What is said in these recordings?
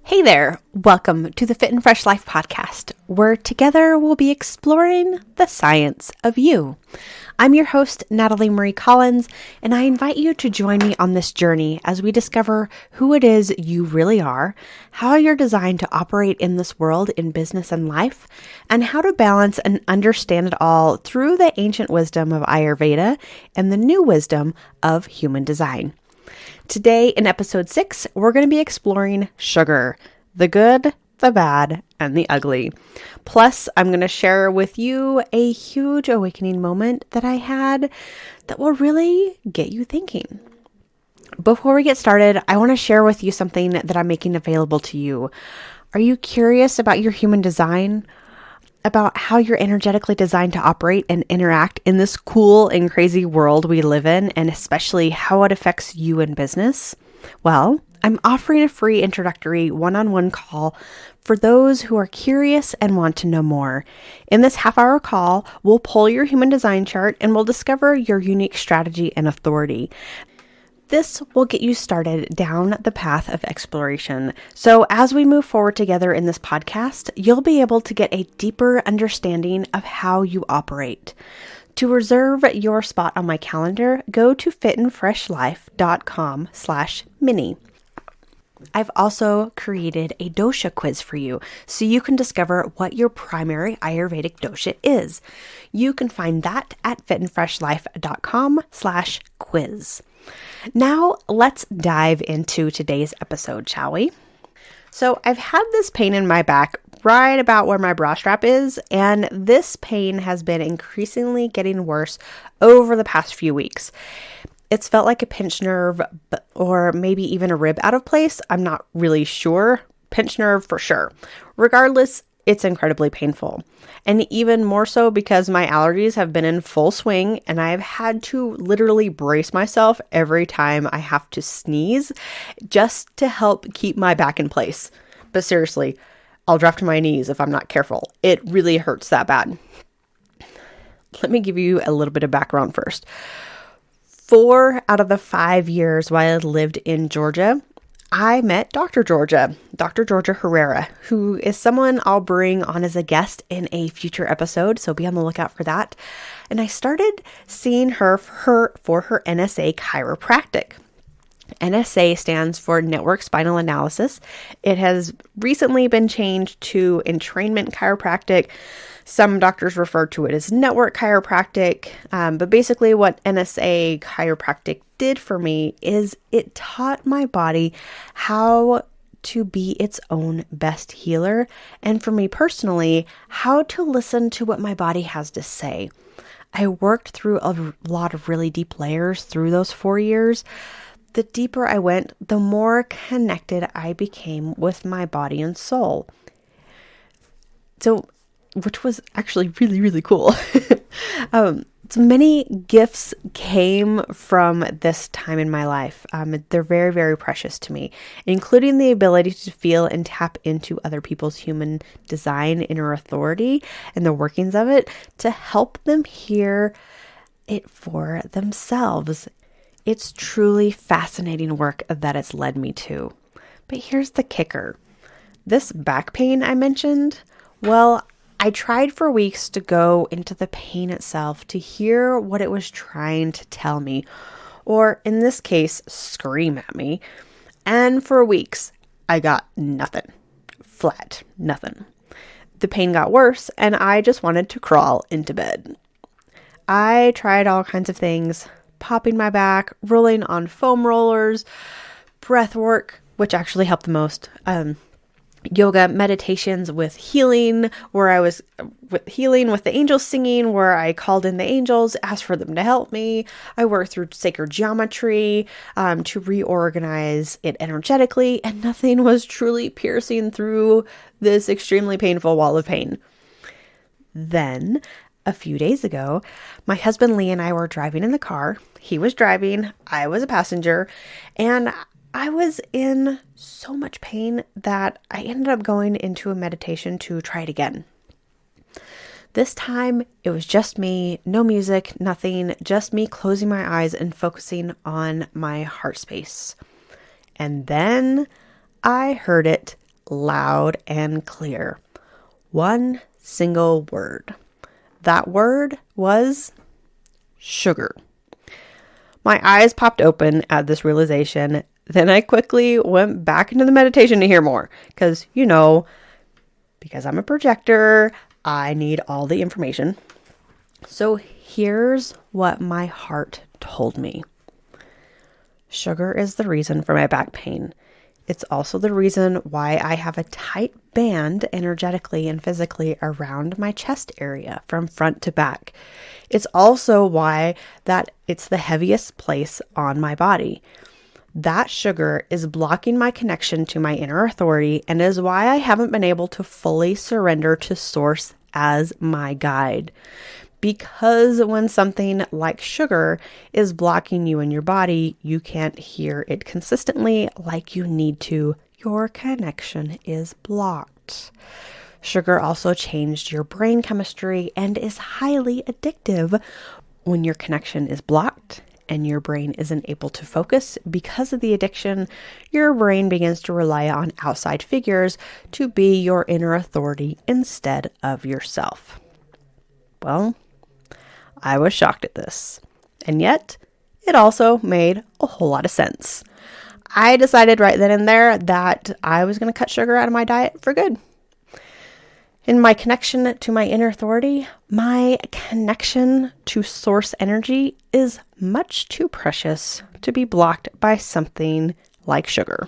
Hey there, welcome to the Fit and Fresh Life podcast, where together we'll be exploring the science of you. I'm your host, Natalie Marie Collins, and I invite you to join me on this journey as we discover who it is you really are, how you're designed to operate in this world in business and life, and how to balance and understand it all through the ancient wisdom of Ayurveda and the new wisdom of human design. Today, in episode 6, we're going to be exploring sugar, the good, the bad, and the ugly. Plus, I'm going to share with you a huge awakening moment that I had that will really get you thinking. Before we get started, I want to share with you something that I'm making available to you. Are you curious about your human design? About how you're energetically designed to operate and interact in this cool and crazy world we live in, and especially how it affects you in business? Well, I'm offering a free introductory one-on-one call for those who are curious and want to know more. In this half-hour call, we'll pull your human design chart and we'll discover your unique strategy and authority. This will get you started down the path of exploration. So as we move forward together in this podcast, you'll be able to get a deeper understanding of how you operate. To reserve your spot on my calendar, go to fitandfreshlife.com/mini. I've also created a dosha quiz for you so you can discover what your primary Ayurvedic dosha is. You can find that at fitandfreshlife.com/quiz. Now, let's dive into today's episode, shall we? So I've had this pain in my back right about where my bra strap is, and this pain has been increasingly getting worse over the past few weeks. It's felt like a pinched nerve or maybe even a rib out of place. I'm not really sure. Pinched nerve for sure. Regardless, it's incredibly painful. And even more so because my allergies have been in full swing and I've had to literally brace myself every time I have to sneeze just to help keep my back in place. But seriously, I'll drop to my knees if I'm not careful. It really hurts that bad. Let me give you a little bit of background first. 4 out of the 5 years while I lived in Georgia, I met Dr. Georgia Herrera, who is someone I'll bring on as a guest in a future episode, so be on the lookout for that. And I started seeing her for her NSA chiropractic. NSA stands for Network Spinal Analysis. It has recently been changed to entrainment chiropractic. Some doctors refer to it as network chiropractic, but basically what NSA chiropractic did for me is it taught my body how to be its own best healer, and for me personally, how to listen to what my body has to say. I worked through a lot of really deep layers through those 4 years. The deeper I went, the more connected I became with my body and soul. Which was actually really, really cool. So many gifts came from this time in my life. They're very, very precious to me, including the ability to feel and tap into other people's human design, inner authority, and the workings of it to help them hear it for themselves. It's truly fascinating work that it's led me to. But here's the kicker. This back pain I mentioned, well, I tried for weeks to go into the pain itself to hear what it was trying to tell me, or in this case, scream at me. And for weeks, I got nothing. Flat, nothing. The pain got worse, and I just wanted to crawl into bed. I tried all kinds of things, popping my back, rolling on foam rollers, breath work, which actually helped the most, yoga, meditations with healing, where I was with healing with the angels singing, where I called in the angels, asked for them to help me. I worked through sacred geometry to reorganize it energetically, and nothing was truly piercing through this extremely painful wall of pain. Then, a few days ago, my husband Lee and I were driving in the car. He was driving, I was a passenger, and I was in so much pain that I ended up going into a meditation to try it again. This time, it was just me, no music, nothing, just me closing my eyes and focusing on my heart space. And then I heard it loud and clear. One single word. That word was sugar. My eyes popped open at this realization. Then I quickly went back into the meditation to hear more. Because, because I'm a projector, I need all the information. So here's what my heart told me. Sugar is the reason for my back pain. It's also the reason why I have a tight band energetically and physically around my chest area from front to back. It's also why that it's the heaviest place on my body. That sugar is blocking my connection to my inner authority and is why I haven't been able to fully surrender to Source as my guide. Because when something like sugar is blocking you in your body, you can't hear it consistently like you need to. Your connection is blocked. Sugar also changed your brain chemistry and is highly addictive. When your connection is blocked and your brain isn't able to focus because of the addiction, your brain begins to rely on outside figures to be your inner authority instead of yourself. Well, I was shocked at this, and yet it also made a whole lot of sense. I decided right then and there that I was going to cut sugar out of my diet for good. In my connection to my inner authority, my connection to source energy is much too precious to be blocked by something like sugar.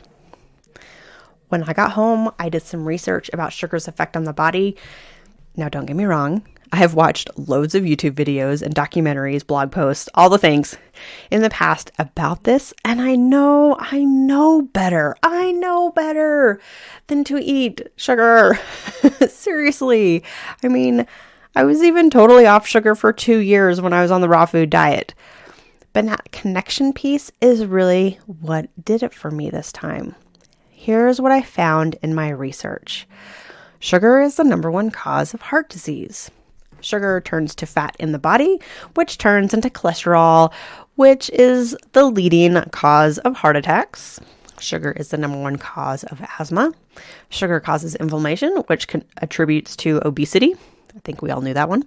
When I got home, I did some research about sugar's effect on the body. Now, don't get me wrong. I have watched loads of YouTube videos and documentaries, blog posts, all the things in the past about this. And I know better. I know better than to eat sugar. Seriously. I mean, I was even totally off sugar for 2 years when I was on the raw food diet. But that connection piece is really what did it for me this time. Here's what I found in my research. Sugar is the number one cause of heart disease. Sugar turns to fat in the body, which turns into cholesterol, which is the leading cause of heart attacks. Sugar is the number one cause of asthma. Sugar causes inflammation, which attributes to obesity. I think we all knew that one.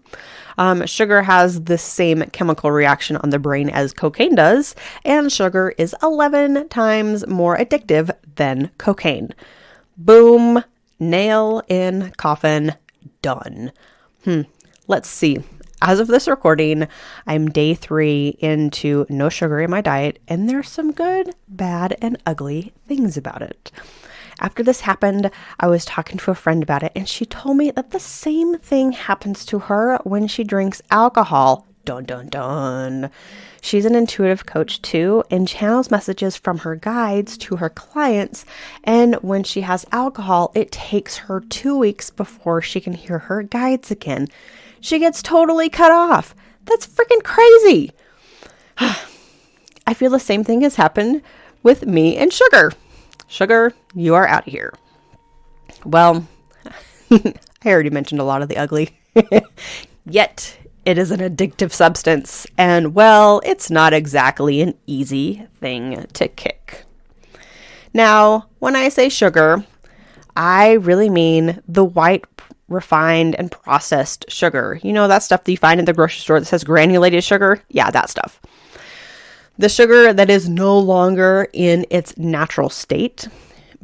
Sugar has the same chemical reaction on the brain as cocaine does, and sugar is 11 times more addictive than cocaine. Boom, nail in coffin, done. Let's see. As of this recording, I'm day 3 into no sugar in my diet, and there's some good, bad, and ugly things about it. After this happened, I was talking to a friend about it, and she told me that the same thing happens to her when she drinks alcohol. Dun, dun, dun. She's an intuitive coach too, and channels messages from her guides to her clients. And when she has alcohol, it takes her 2 weeks before she can hear her guides again. She gets totally cut off. That's freaking crazy. I feel the same thing has happened with me and sugar. Sugar, you are out of here. Well, I already mentioned a lot of the ugly. Yet, it is an addictive substance. And, well, it's not exactly an easy thing to kick. Now, when I say sugar, I really mean the white refined and processed sugar. You know, that stuff that you find in the grocery store that says granulated sugar? Yeah, that stuff. The sugar that is no longer in its natural state.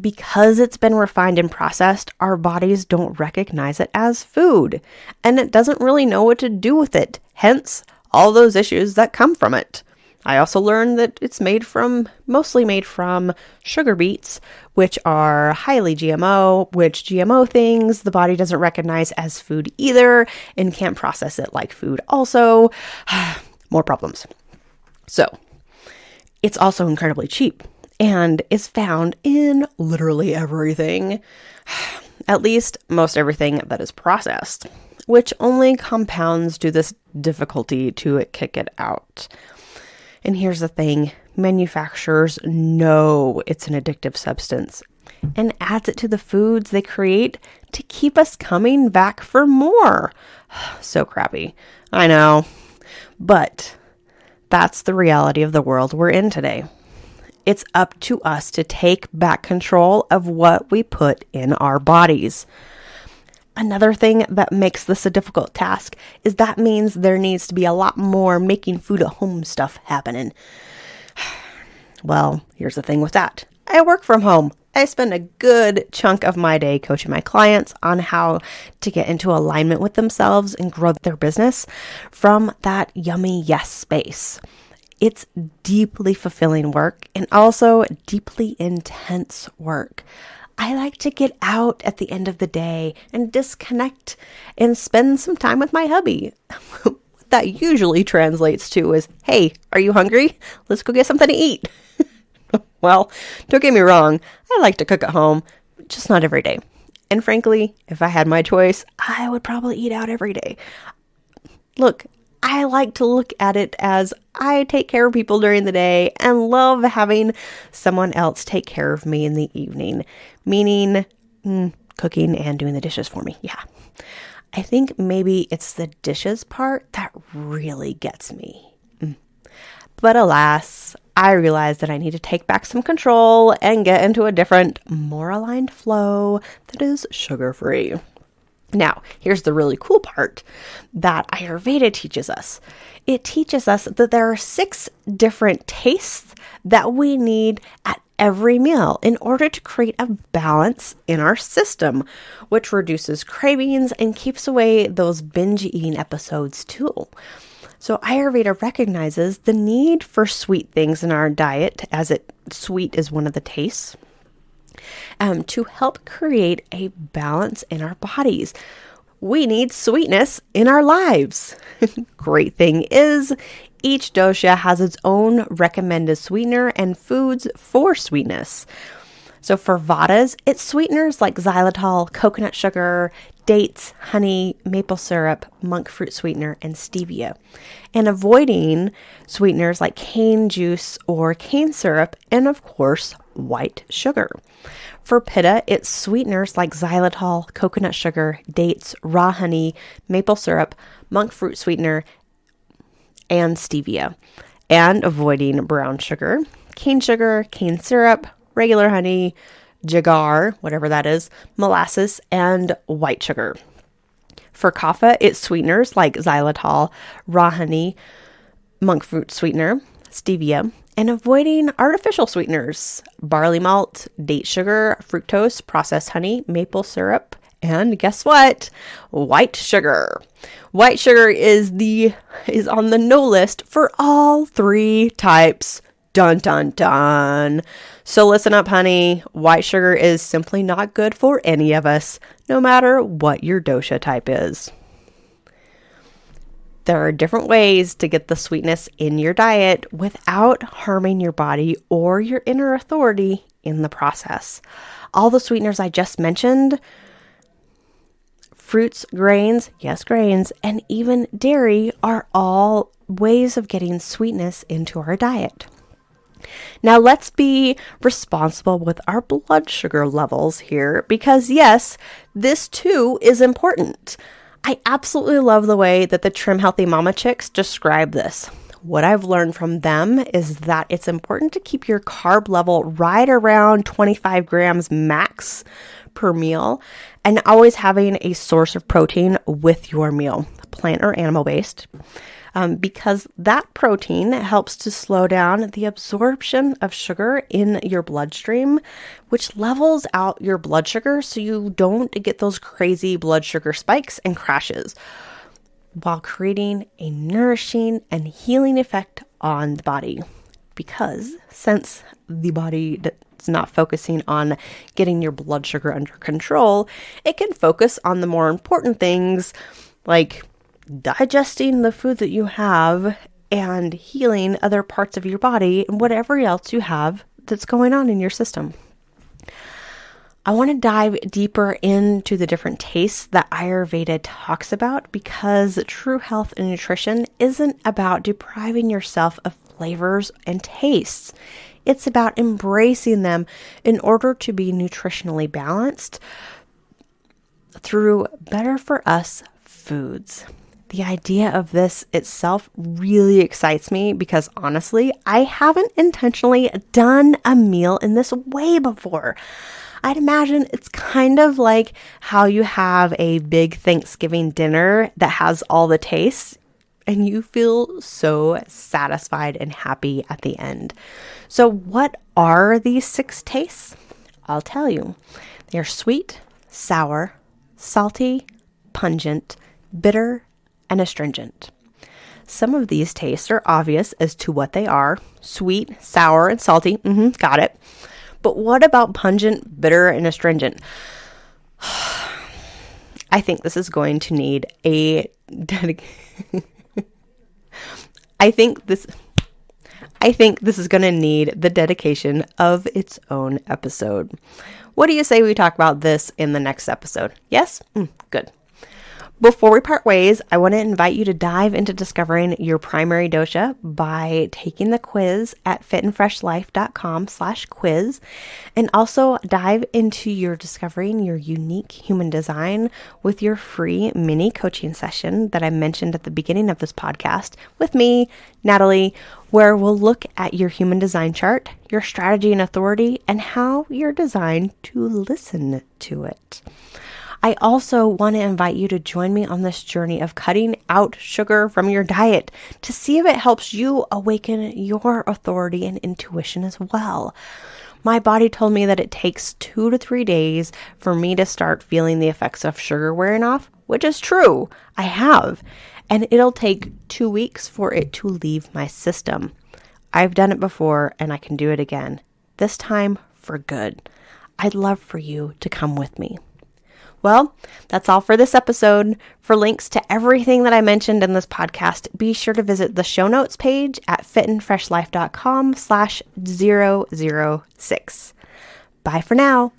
Because it's been refined and processed, our bodies don't recognize it as food, and it doesn't really know what to do with it. Hence, all those issues that come from it. I also learned that it's mostly made from sugar beets, which are highly GMO, which GMO things the body doesn't recognize as food either and can't process it like food also. More problems. So, it's also incredibly cheap and is found in literally everything. At least most everything that is processed, which only compounds to this difficulty to kick it out. And here's the thing, manufacturers know it's an addictive substance and adds it to the foods they create to keep us coming back for more. So crappy. I know. But that's the reality of the world we're in today. it's up to us to take back control of what we put in our bodies. Another thing that makes this a difficult task is that means there needs to be a lot more making food at home stuff happening. Well, here's the thing with that. I work from home. I spend a good chunk of my day coaching my clients on how to get into alignment with themselves and grow their business from that yummy yes space. It's deeply fulfilling work and also deeply intense work. I like to get out at the end of the day and disconnect and spend some time with my hubby. What that usually translates to is, hey, are you hungry? Let's go get something to eat. Well, don't get me wrong. I like to cook at home, just not every day. And frankly, if I had my choice, I would probably eat out every day. Look, I like to look at it as I take care of people during the day and love having someone else take care of me in the evening, meaning cooking and doing the dishes for me. Yeah. I think maybe it's the dishes part that really gets me. But alas, I realized that I need to take back some control and get into a different, more aligned flow that is sugar-free. Now, here's the really cool part that Ayurveda teaches us. It teaches us that there are 6 different tastes that we need at every meal in order to create a balance in our system, which reduces cravings and keeps away those binge eating episodes too. So Ayurveda recognizes the need for sweet things in our diet, as sweet is one of the tastes, to help create a balance in our bodies. We need sweetness in our lives. Great thing is, each dosha has its own recommended sweetener and foods for sweetness. So for vatas, it's sweeteners like xylitol, coconut sugar, dates, honey, maple syrup, monk fruit sweetener, and stevia. And avoiding sweeteners like cane juice or cane syrup, and of course, white sugar. For pitta, it's sweeteners like xylitol, coconut sugar, dates, raw honey, maple syrup, monk fruit sweetener, and stevia. And avoiding brown sugar, cane syrup, regular honey, jagar, whatever that is, molasses, and white sugar. For kapha, it's sweeteners like xylitol, raw honey, monk fruit sweetener, stevia, and avoiding artificial sweeteners, barley malt, date sugar, fructose, processed honey, maple syrup, and guess what? White sugar. White sugar is on the no list for all 3 types. Dun, dun, dun. So listen up, honey. White sugar is simply not good for any of us, no matter what your dosha type is. There are different ways to get the sweetness in your diet without harming your body or your inner authority in the process. All the sweeteners I just mentioned, fruits, grains, yes, grains, and even dairy are all ways of getting sweetness into our diet. Now let's be responsible with our blood sugar levels here because yes, this too is important. I absolutely love the way that the Trim Healthy Mama Chicks describe this. What I've learned from them is that it's important to keep your carb level right around 25 grams max per meal and always having a source of protein with your meal, plant or animal based. Because that protein helps to slow down the absorption of sugar in your bloodstream, which levels out your blood sugar so you don't get those crazy blood sugar spikes and crashes, while creating a nourishing and healing effect on the body. Because since the body is not focusing on getting your blood sugar under control, it can focus on the more important things like digesting the food that you have and healing other parts of your body and whatever else you have that's going on in your system. I want to dive deeper into the different tastes that Ayurveda talks about because true health and nutrition isn't about depriving yourself of flavors and tastes. It's about embracing them in order to be nutritionally balanced through better for us foods. The idea of this itself really excites me because honestly, I haven't intentionally done a meal in this way before. I'd imagine it's kind of like how you have a big Thanksgiving dinner that has all the tastes and you feel so satisfied and happy at the end. So what are these 6 tastes? I'll tell you. They're sweet, sour, salty, pungent, bitter, and astringent. Some of these tastes are obvious as to what they are. Sweet, sour, and salty. Got it. But what about pungent, bitter, and astringent? I think this is going to need a I think this is going to need the dedication of its own episode. What do you say we talk about this in the next episode? Yes? Good. Before we part ways, I want to invite you to dive into discovering your primary dosha by taking the quiz at fitandfreshlife.com/quiz, and also dive into your discovering your unique human design with your free mini coaching session that I mentioned at the beginning of this podcast with me, Natalie, where we'll look at your human design chart, your strategy and authority, and how you're designed to listen to it. I also want to invite you to join me on this journey of cutting out sugar from your diet to see if it helps you awaken your authority and intuition as well. My body told me that it takes 2 to 3 days for me to start feeling the effects of sugar wearing off, which is true. I have. And it'll take 2 weeks for it to leave my system. I've done it before and I can do it again. This time for good. I'd love for you to come with me. Well, that's all for this episode. For links to everything that I mentioned in this podcast, be sure to visit the show notes page at fitandfreshlife.com/006. Bye for now.